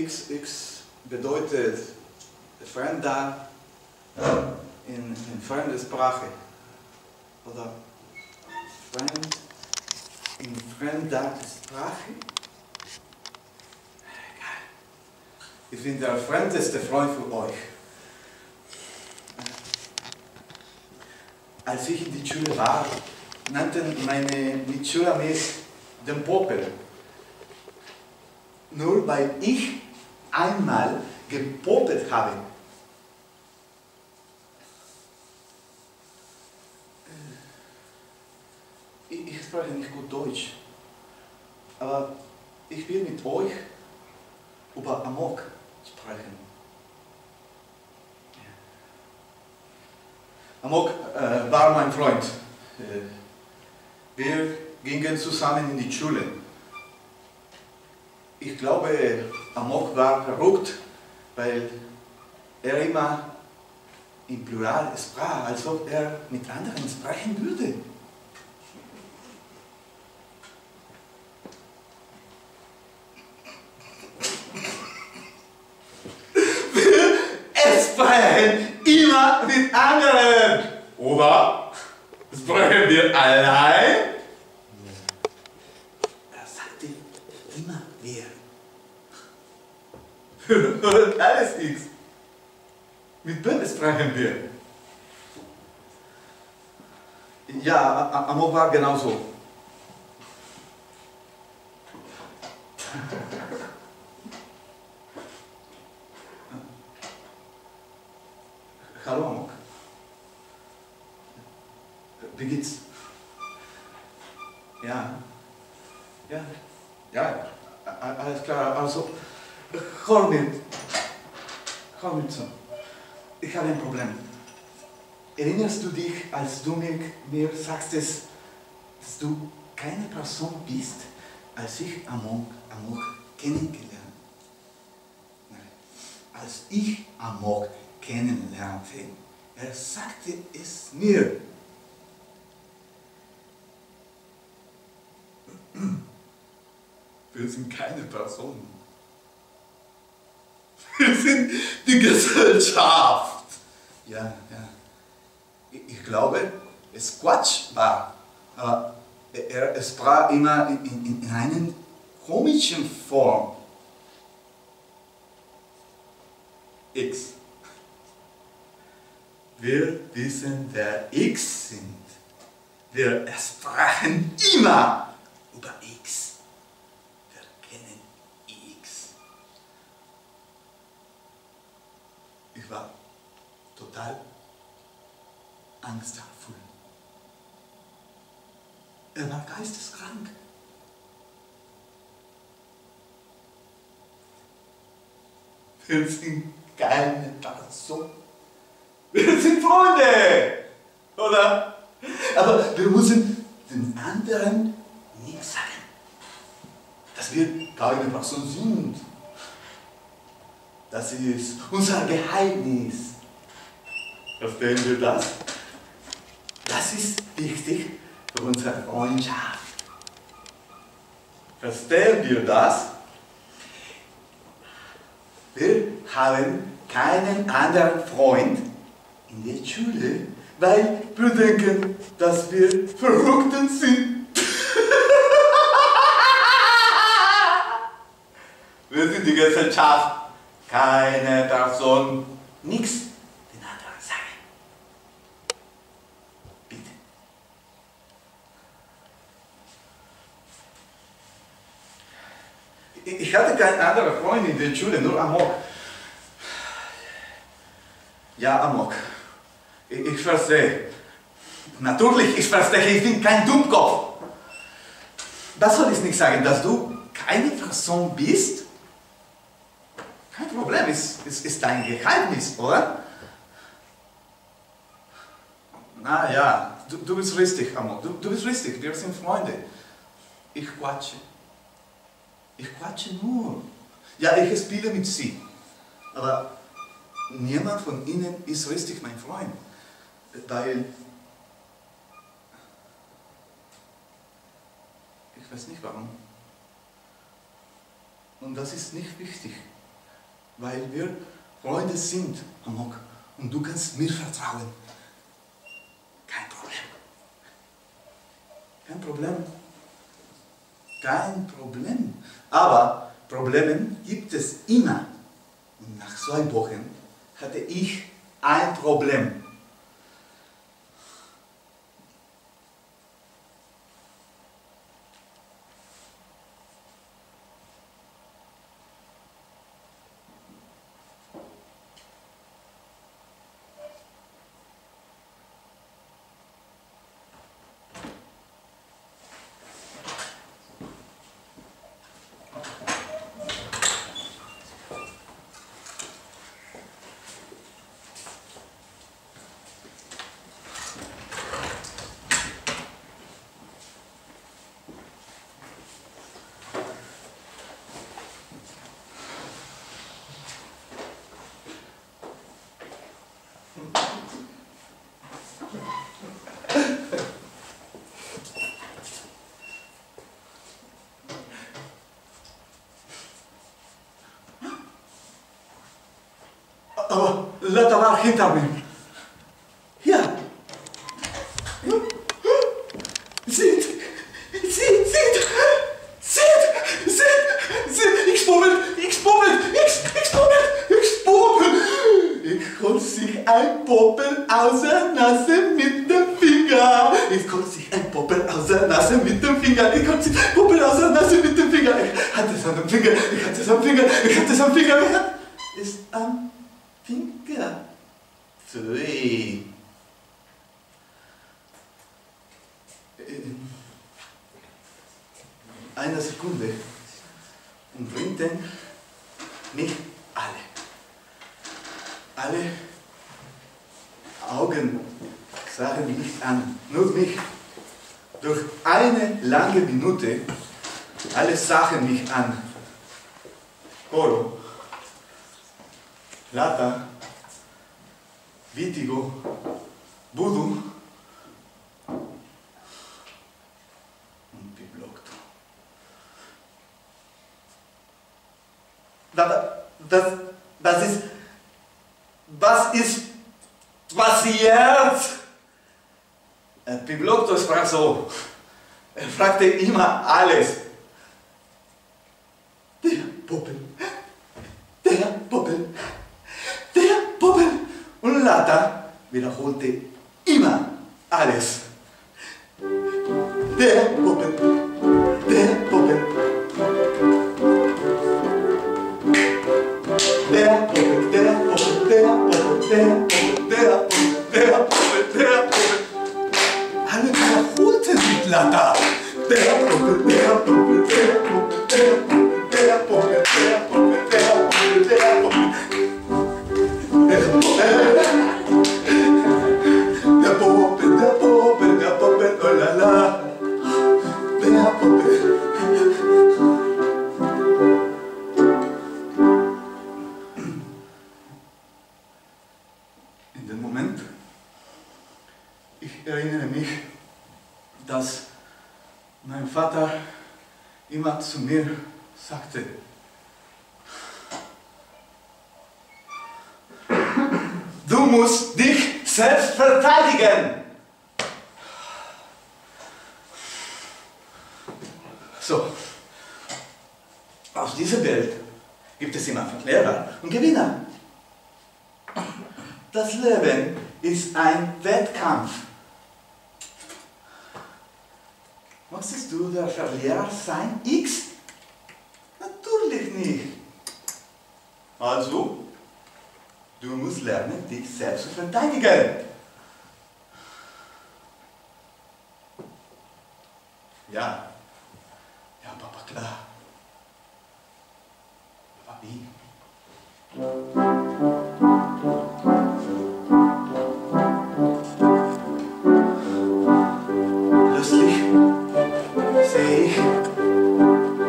X bedeutet Fremder in fremde Sprache. Oder Fremd in fremder Sprache. Ich bin der fremdeste Freund für euch. Als ich in die Schule war, nannten meine Mitschüler mich den Popel. Nur weil ich einmal gepopelt habe. Ich spreche nicht gut Deutsch, aber ich will mit euch über Amok sprechen. Amok war mein Freund. Wir gingen zusammen in die Schule. Ich glaube, Amok war verrückt, weil er immer im Plural sprach, als ob er mit anderen sprechen würde. Wir sprechen immer mit anderen, oder? Sprechen wir allein? Er sagte immer wir. Alles nichts. Mit wem sprechen wir? Ja, Amok war genauso. Hallo Amok. Wie geht's? Ja. Ja, alles klar. Also, hör mir zu. Ich habe ein Problem. Erinnerst du dich, als du mir sagtest, dass du keine Person bist, als ich Amok kennengelernt habe? Nein, als ich Amok kennenlernte, er sagte es mir. Wir sind keine Personen. Wir sind die Gesellschaft. Ja. Ich glaube, es Quatsch war. Aber er sprach immer in einer komischen Form. X. Wir wissen, wer X sind. Wir sprachen immer über X. Wir kennen X. Ich war total angstvoll. Er war geisteskrank. Wir sind keine Person. Wir sind Freunde, oder? Aber wir müssen den anderen nicht sagen, dass wir keine Person sind. Das ist unser Geheimnis. Verstehen wir das? Das ist wichtig für unsere Freundschaft. Verstehen wir das? Wir haben keinen anderen Freund in der Schule, weil wir denken, dass wir Verrückte sind. Wir sind die Gesellschaft, keine Person, nichts den anderen sagen. Bitte. Ich hatte keinen anderen Freund in der Schule, nur Amok. Ja, Amok. Ich verstehe. Natürlich, ich verstehe, ich bin kein Dummkopf. Das soll ich nicht sagen, dass du keine Person bist? Kein Problem, es ist dein Geheimnis, oder? Na ja, du bist richtig, Amok. Du bist richtig, wir sind Freunde. Ich quatsche. Ich quatsche nur. Ja, ich spiele mit sie. Aber niemand von ihnen ist richtig mein Freund. Weil ich weiß nicht warum. Und das ist nicht wichtig. weil wir Freunde sind, Amok, und du kannst mir vertrauen. Kein Problem. Kein Problem. Kein Problem. Aber Probleme gibt es immer. Und nach 2 Wochen hatte ich ein Problem. Aber Lotta war hinter mir. Hier. Seht! Ich spummel! Ich konnte sich ein Popel aus der Nase mit dem Finger. Ich hatte es am Finger. Ist am Finger. Pfui. In einer Sekunde umringten mich alle. Alle Augen sahen mich an, nur mich. Durch eine lange Minute alle sahen mich an. Coro, Lata, Vitigo, Voodoo und Piblokto. Was ist passiert? Piblokto sprach so. Er fragte immer alles. Der Popel. Und Lata wiederholte immer alles. Der Popel. Alle wiederholten mit Lata. Der Popel. Oh la la. Der Popel. In dem Moment, ich erinnere mich, dass mein Vater immer zu mir sagte, du musst dich selbst verteidigen. So, aus dieser Welt gibt es immer Verlierer und Gewinner. Das Leben ist ein Wettkampf. Möchtest du der Verlierer sein, X? Natürlich nicht. Also, du musst lernen, dich selbst zu verteidigen. Ja, Papa, klar. Aber wie? Plötzlich sehe ich,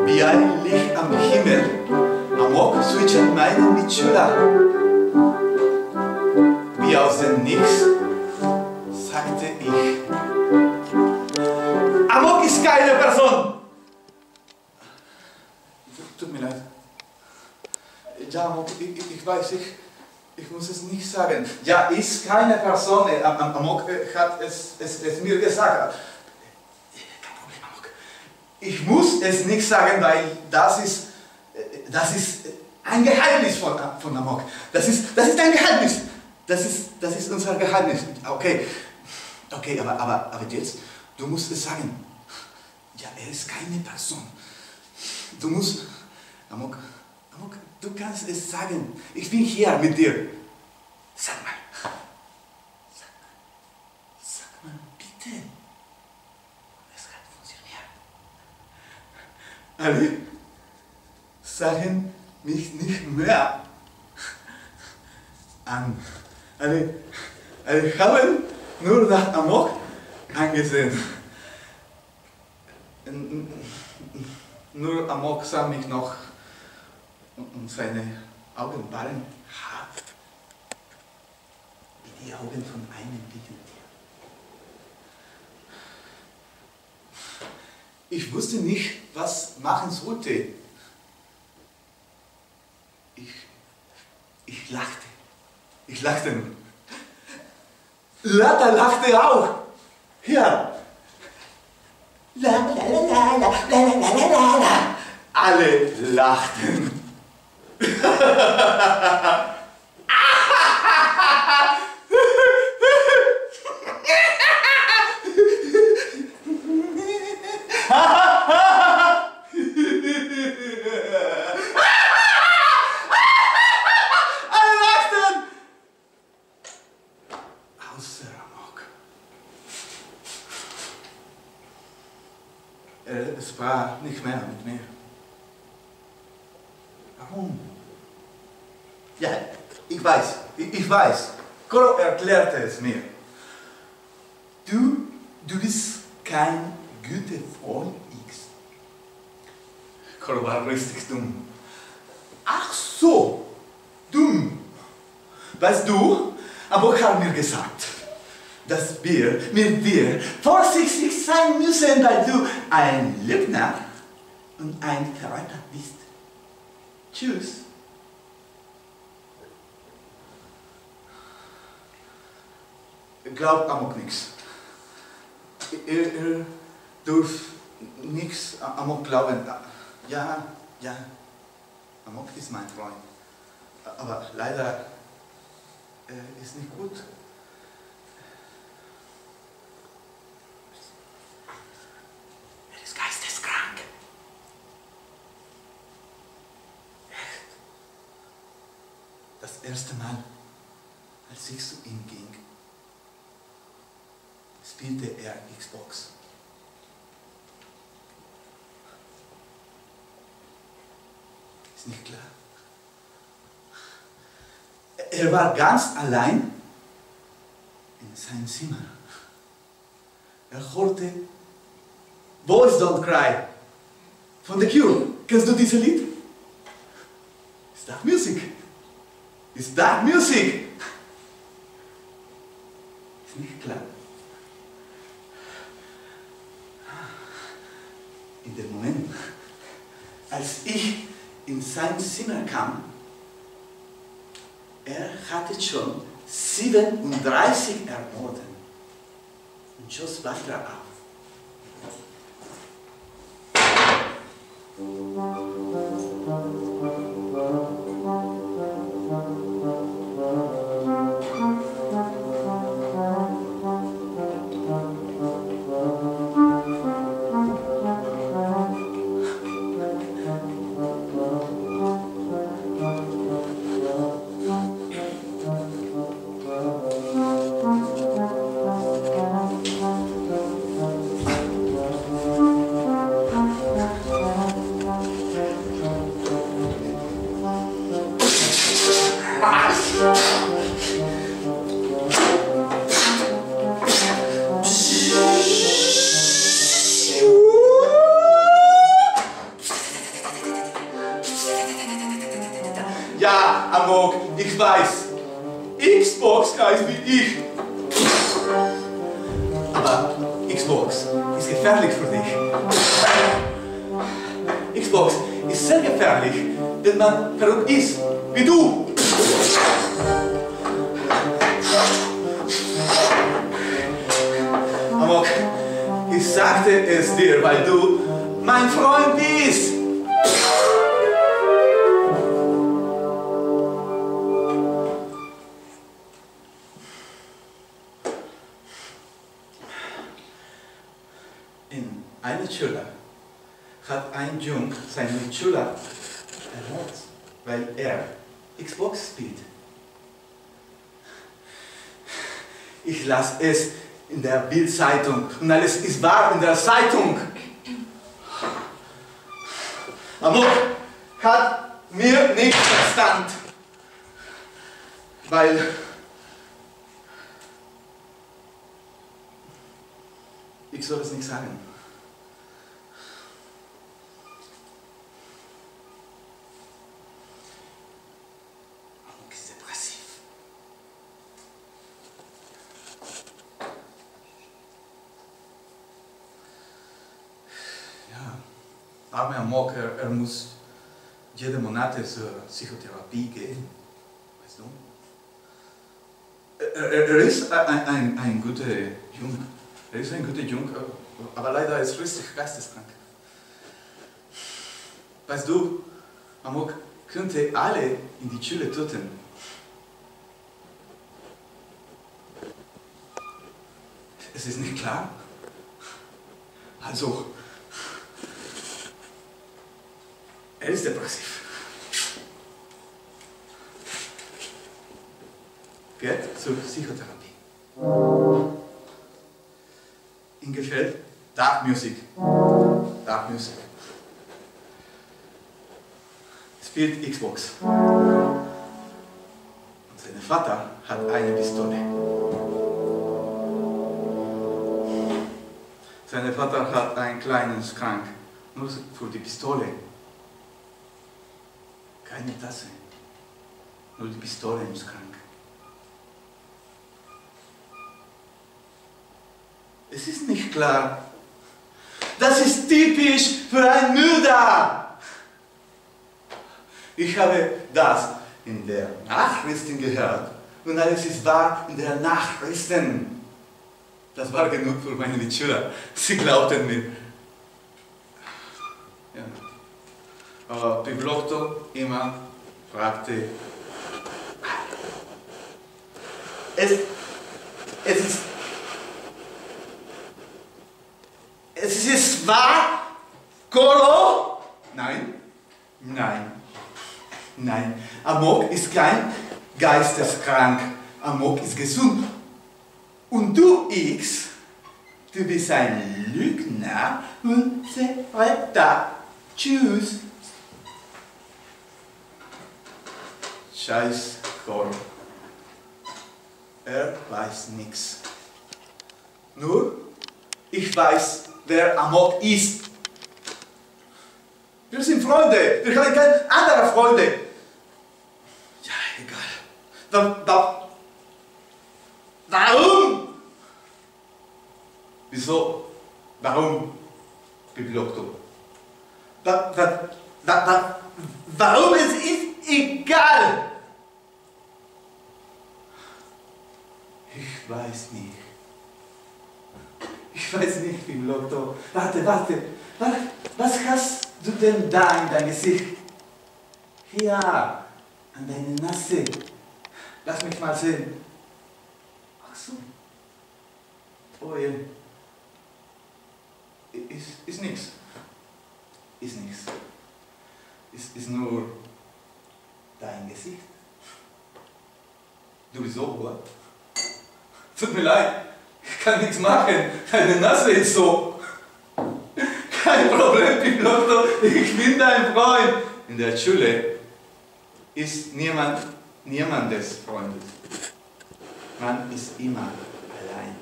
wie ein Licht am Himmel Amok zwischen meinen Mitschülern. Wie aus dem Nichts sagte ich, Amok ist keine Person! Tut mir leid. Ja, ich weiß, ich muss es nicht sagen. Ja, ist keine Person, Amok hat es mir gesagt. Kein Problem, Amok. Ich muss es nicht sagen, weil das ist ein Geheimnis von Amok. Das ist ein Geheimnis. Das ist unser Geheimnis. Okay, aber jetzt, du musst es sagen. Ja, er ist keine Person. Du musst, Amok, du kannst es sagen. Ich bin hier mit dir. Sag mal, bitte. Es hat funktioniert. Alle sagen mich nicht mehr an. Alle haben nur nach Amok angesehen. Nur Amok sah mich noch und seine Augen waren hart, wie die Augen von einem Tier. Ich wusste nicht, was machen sollte. Ich lachte. Ich lachte nur. Lata lachte auch. Ja. La la la la la la la la la. Alle lachten. Es war nicht mehr mit mir. Warum? Ja, ich weiß. Koro erklärte es mir. Du bist kein guter Freund, X. Koro war richtig dumm. Ach so, dumm. Weißt du, Amok hat mir gesagt, dass wir mit dir vorsichtig sein müssen, weil du ein Lügner und ein Verräter bist. Tschüss. Glaub Amok nichts. Er darf nichts Amok glauben. Ja, Amok ist mein Freund. Aber leider, er ist nicht gut. Geisteskrank. Echt? Das erste Mal, als ich zu ihm ging, spielte er Xbox. Ist nicht klar. Er war ganz allein in seinem Zimmer. Er hörte Boys Don't Cry von The Cure. Kennst du dieses Lied? Ist das Musik? Ist das Musik? Ist nicht klar. In dem Moment, als ich in sein Zimmer kam, er hatte schon 37 ermordet und schoss weiter ab. Ja, Amok, ich weiß. Xbox heißt wie ich. Aber Xbox ist gefährlich für dich. Xbox ist sehr gefährlich, wenn man verrückt ist. Wie du! Amok, ich sagte es dir, weil du mein Freund bist. In einer Schule hat ein Junge seinen Mitschüler ermordet, weil er Xbox spielt. Ich las es in der Bild-Zeitung und alles ist wahr in der Zeitung. Amok hat mir nicht verstanden, weil ich soll es nicht sagen. Amok ist depressiv. Ja, armer Amok, er muss jeden Monat zur Psychotherapie gehen. Weißt du? Er ist ein guter Junge. Er ist ein guter Junge, aber leider ist er richtig geisteskrank. Weißt du, Amok könnte alle in die Schule töten. Es ist nicht klar. Also, er ist depressiv. Geht zur Psychotherapie. Ihm gefällt Dark Music. Dark Music. Spielt Xbox. Und sein Vater hat eine Pistole. Sein Vater hat einen kleinen Schrank. Nur für die Pistole. Keine Tasse. Nur die Pistole im Schrank. Es ist nicht klar. Das ist typisch für einen Mörder. Ich habe das in der Nachrichten gehört und alles ist wahr in der Nachrichten. Das war genug für meine Mitschüler. Sie glaubten mir. Ja. Aber Biblokto immer fragte, es ist wahr, Kolo? Nein, nein, nein. Amok ist kein geisteskrank. Amok ist gesund. Und du, X, du bist ein Lügner und so weiter. Tschüss. Scheiß Kolo. Er weiß nichts. Nur, ich weiß, wer Amok ist. Wir sind Freunde. Wir haben keine anderen Freunde. Ja, egal. Warum? Wieso? Warum? Biblokto. Warum? Es ist egal. Ich weiß nicht. Ich weiß nicht, Biblokto. Warte. Was hast du denn da in dein Gesicht? Hier, an deine Nase. Lass mich mal sehen. Ach so. Oh je. Ist nichts. Ist nichts. Ist nur dein Gesicht. Du bist so, oder? Tut mir leid. Ich kann nichts machen. Deine Nase ist so. Kein Problem, Piloto. Ich bin dein Freund. In der Schule ist niemandes Freund. Man ist immer allein.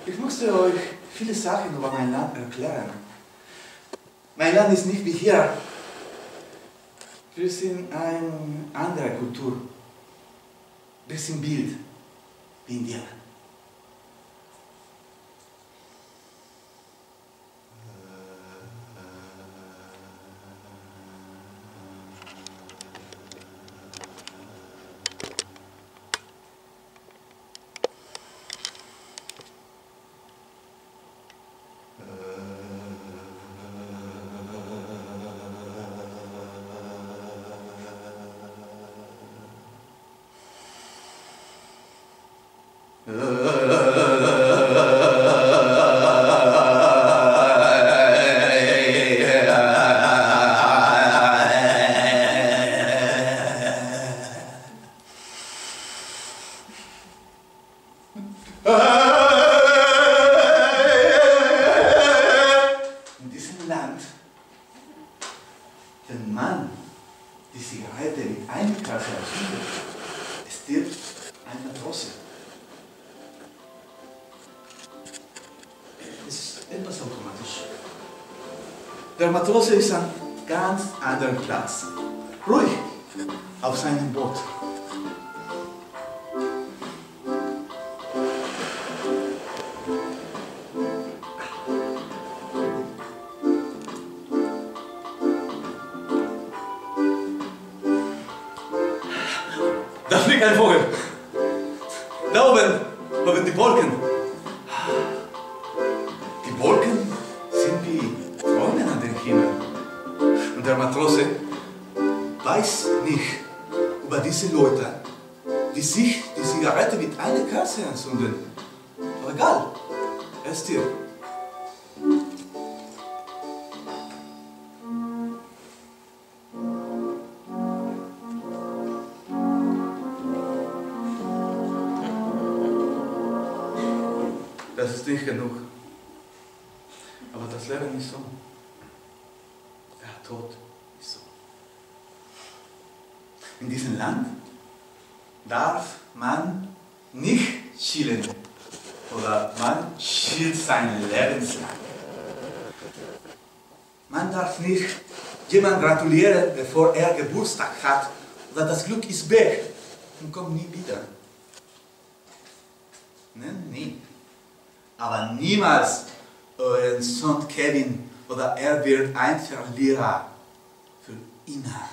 Ich musste euch viele Sachen über mein Land erklären. Mein Land ist nicht wie hier. Wir sind eine andere Kultur. Wir sind Bild, wie Indianer. In diesem Land, wenn man die Zigarette mit einer Kasse entzündet, stirbt ein Matrose. Es ist etwas automatisch. Der Matrose ist an ganz anderen Platz. Ruhig auf seinem Boot. Da fliegt ein Vogel. Da oben die Wolken. Die Wolken sind wie Träume an den Himmel. Und der Matrose weiß nicht über diese Leute, die sich die Zigarette mit einer Kerze entzünden. Aber egal, er ist hier. Das ist nicht genug. Aber das Leben ist so. Der Tod ist so. In diesem Land darf man nicht chillen. Oder man chillt sein Lebenslang. Man darf nicht jemandem gratulieren, bevor er Geburtstag hat. Oder das Glück ist weg und kommt nie wieder. Nein, nie. Aber niemals euren Sohn Kevin oder er wird ein Verlierer für immer.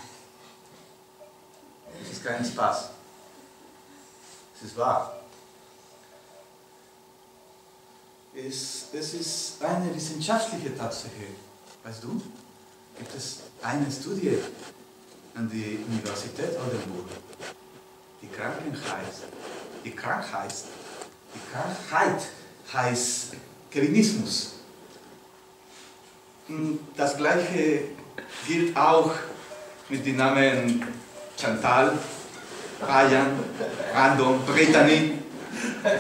Es ist kein Spaß. Es ist wahr. Es ist eine wissenschaftliche Tatsache. Weißt du, gibt es eine Studie an der Universität Oldenburg. Die Krankheit heißt Kevinismus. Das gleiche gilt auch mit den Namen Chantal, Ryan, Random, Brittany.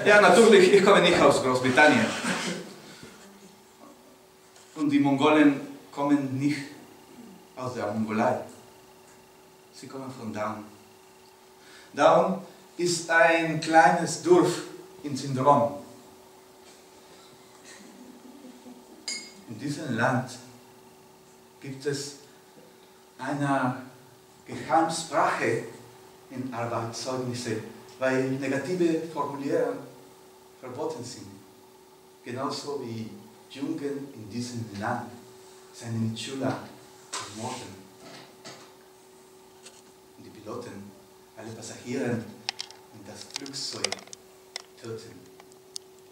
Ja, natürlich, ich komme nicht aus Großbritannien. Und die Mongolen kommen nicht aus der Mongolei. Sie kommen von Daun. Daun ist ein kleines Dorf in Syndrom. In diesem Land gibt es eine Geheimsprache in Arbeitszeugnisse, weil negative Formuliere verboten sind. Genauso wie Jungen in diesem Land seine Mitschüler ermorden. Und die Piloten, alle Passagiere in das Flugzeug töten.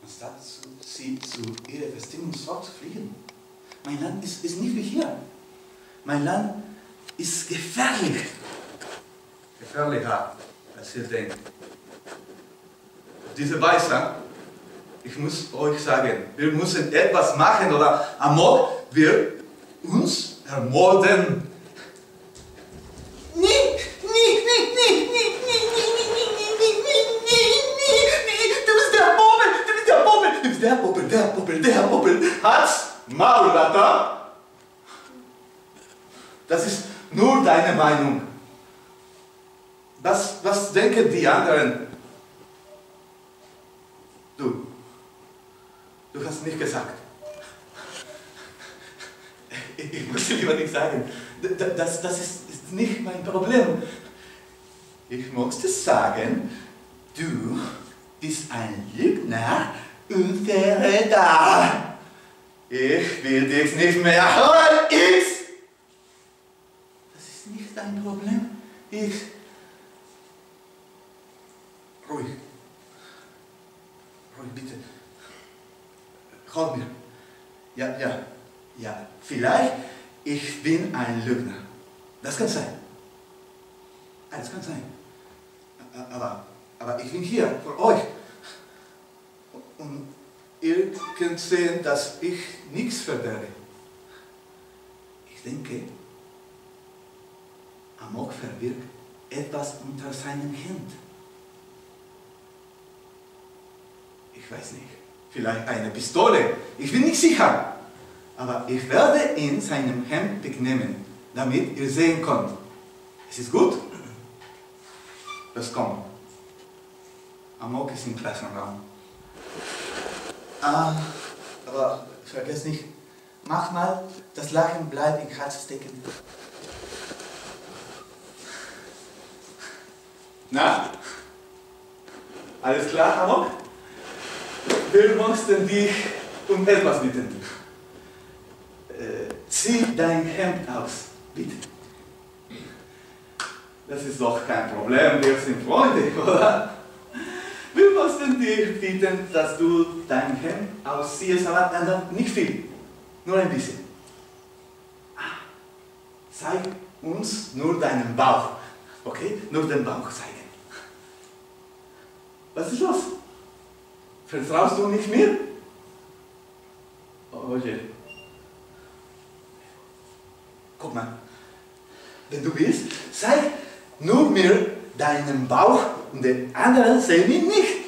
Anstatt sie zu ihrem Bestimmungsort fliegen. Mein Land ist nicht wie hier. Mein Land ist gefährlich. Gefährlicher, als ihr denkt. Auf diese Weise, ich muss euch sagen, wir müssen etwas machen oder Amok wird uns ermorden. Der Puppel hat's Maul, Alter. Das ist nur deine Meinung. Was denken die anderen? Du hast nicht gesagt. Ich muss dir lieber nicht sagen. Das ist nicht mein Problem. Ich musste sagen, du bist ein Lügner und Verräter. Ich will dich nicht mehr hören, Das ist nicht dein Problem, Ruhig. Ruhig, bitte. Hör mir. Ja, vielleicht ich bin ein Lügner. Das kann sein. Alles kann sein. Aber ich bin hier für euch. Und ihr könnt sehen, dass ich nichts verberge. Ich denke, Amok verbirgt etwas unter seinem Hemd. Ich weiß nicht, vielleicht eine Pistole, ich bin nicht sicher. Aber ich werde ihn seinem Hemd wegnehmen, damit ihr sehen könnt. Es ist gut? Das kommt. Amok ist im Klassenraum. Aber vergesst nicht, manchmal das Lachen bleibt im Hals stecken. Na? Alles klar, Amok? Wir mussten dich um etwas bitten. Zieh dein Hemd aus, bitte. Das ist doch kein Problem, wir sind Freunde, oder? Wir mussten dich bitten, dass du dein Hemd ausziehst, aber nicht viel, nur ein bisschen. Zeig uns nur deinen Bauch, okay? Nur den Bauch zeigen. Was ist los? Vertraust du nicht mir? Oh je. Guck mal, wenn du willst, zeig nur mir deinen Bauch und den anderen sehen ihn nicht.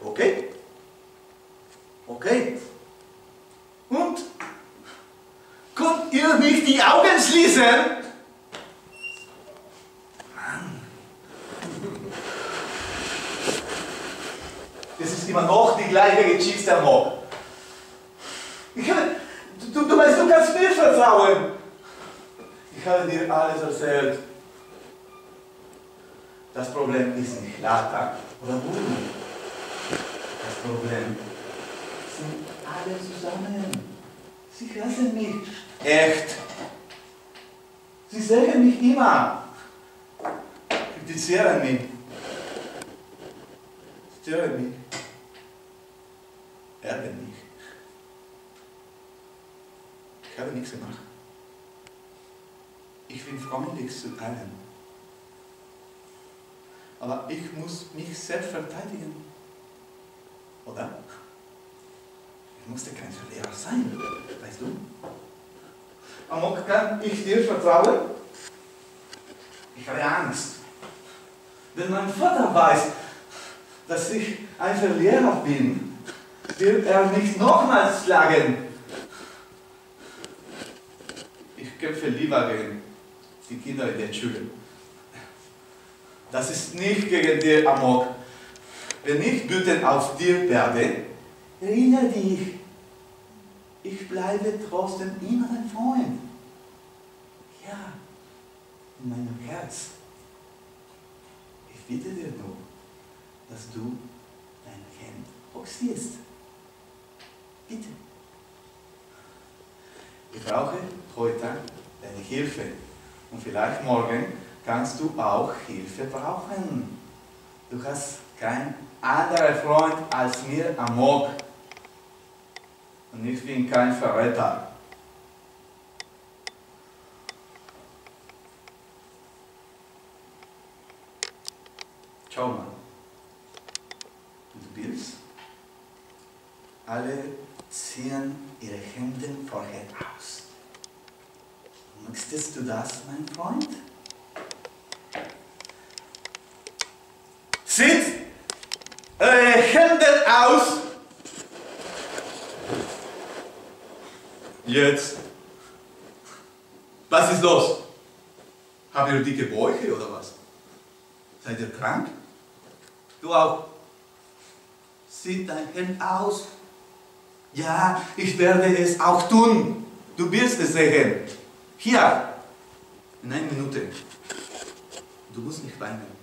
Okay? Okay. Und? Könnt ihr nicht die Augen schließen? Mann. Es ist immer noch die gleiche Geschichte, Amok. Du weißt, du kannst mir vertrauen. Ich habe dir alles erzählt. Das Problem ist nicht Lata oder Bruno. Das Problem sind alle zusammen. Sie hassen mich. Echt. Sie sagen mich immer. Kritisieren mich. Stören mich. Ärgern mich. Ich habe nichts gemacht. Ich bin freundlich zu allen. Aber ich muss mich selbst verteidigen. Oder? Ich musste kein Verlierer sein, weißt du? Amok, kann ich dir vertrauen? Ich habe Angst. Wenn mein Vater weiß, dass ich ein Verlierer bin, wird er mich nochmals schlagen. Ich kämpfe lieber gegen die Kinder in den Schulen. Das ist nicht gegen dich, Amok. Wenn ich wütend auf dir werde, erinnere dich, ich bleibe trotzdem immer dein Freund. Ja, in meinem Herz. Ich bitte dir nur, dass du dein Hemd hochziehst. Bitte. Ich brauche heute deine Hilfe. Und vielleicht morgen kannst du auch Hilfe brauchen. Du hast keinen anderen Freund als mir, Amok. Und ich bin kein Verräter. Schau mal. Du willst? Alle ziehen ihre Hemden vorher aus. Möchtest du das, mein Freund? Zieht eure Hemden aus! Jetzt. Was ist los? Habt ihr dicke Bäuche oder was? Seid ihr krank? Du auch. Zieht dein Hemd aus. Ja, ich werde es auch tun. Du wirst es sehen. Hier. In einer Minute. Du musst nicht weinen.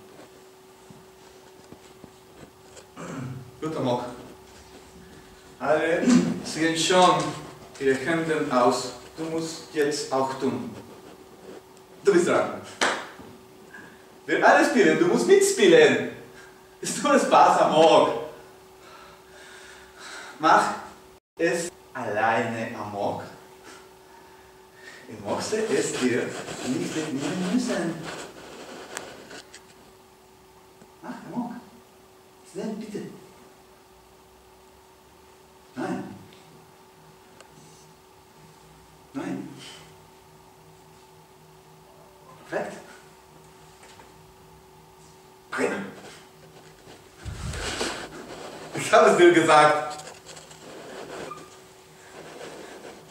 Gut, Amok. Alle ziehen schon ihre Hemden aus. Du musst jetzt auch tun. Du bist dran. Wir alle spielen, du musst mitspielen. Ist nur Spaß, Amok. Mach es alleine, Amok. Ich möchte es dir nicht wegnehmen müssen. Mach, Amok. Schnell, bitte. Perfekt. Nein. Ich habe es dir gesagt.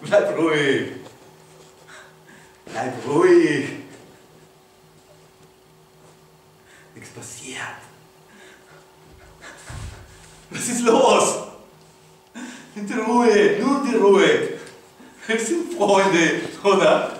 Bleib ruhig. Bleib ruhig. Nichts passiert. Was ist los? Die Ruhe, nur die Ruhe. Wir sind Freunde, oder?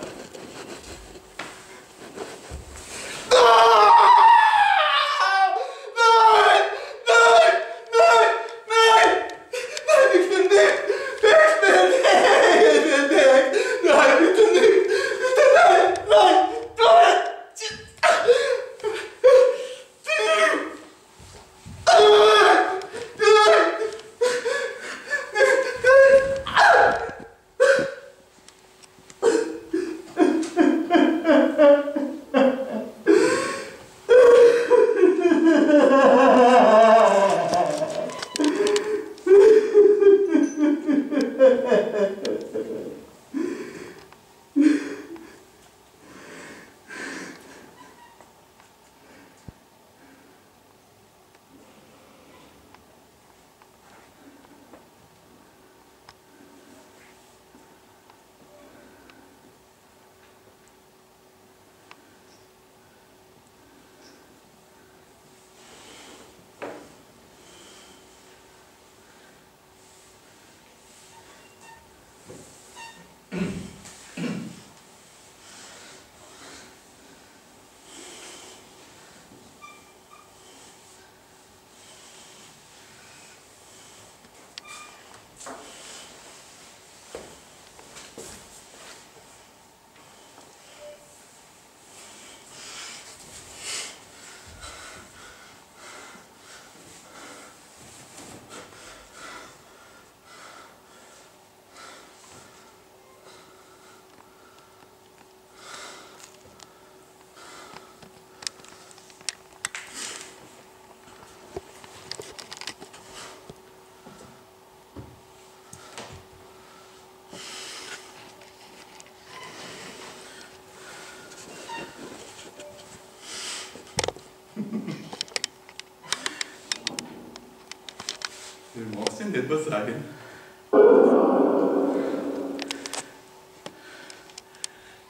Du magst ihm etwas sagen.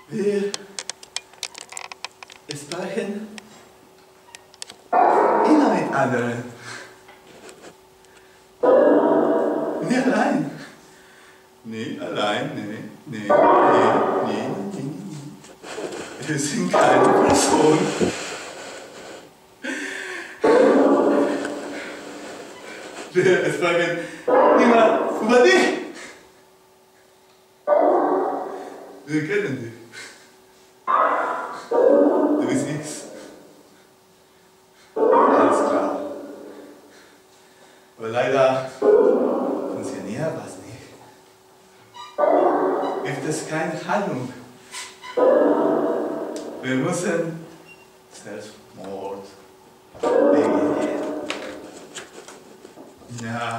Wir sprechen immer mit anderen. Nie allein. Nee, allein, nee. Wir sind keine Person. Wir sprechen immer über dich. Wir kennen dich. Du bist nichts. Alles klar. Aber leider funktioniert was nicht. Gibt es keine Handlung. Wir müssen Selbstmord begehen. Nein.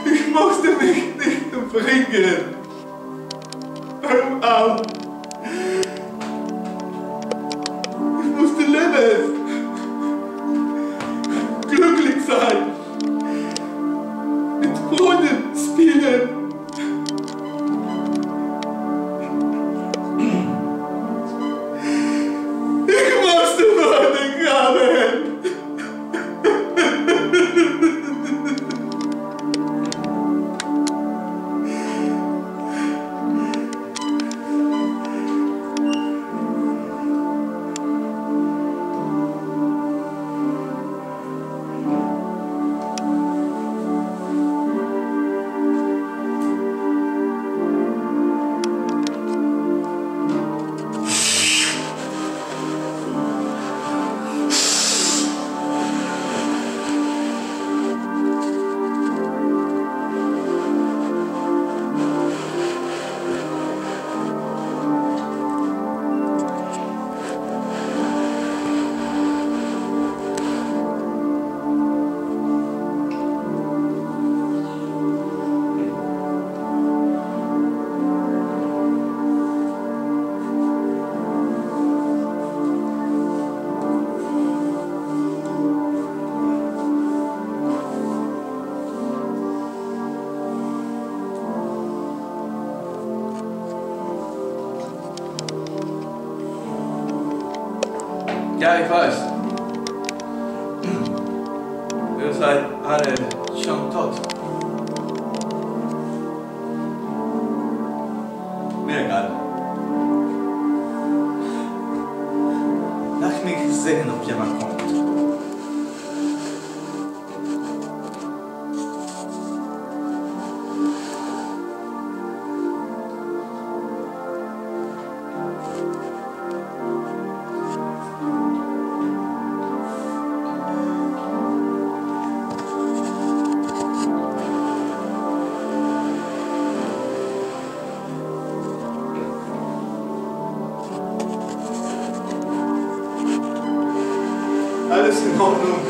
Ich musste mich nicht umbringen. Hör auf. Ich musste leben. Glücklich sein. Mit Freunden spielen. Ich musste Freunde haben. Ja, ich weiß. Ihr seid alle schon tot. Mir egal. Lass mich sehen, ob jemand kommt. Alles in Ordnung.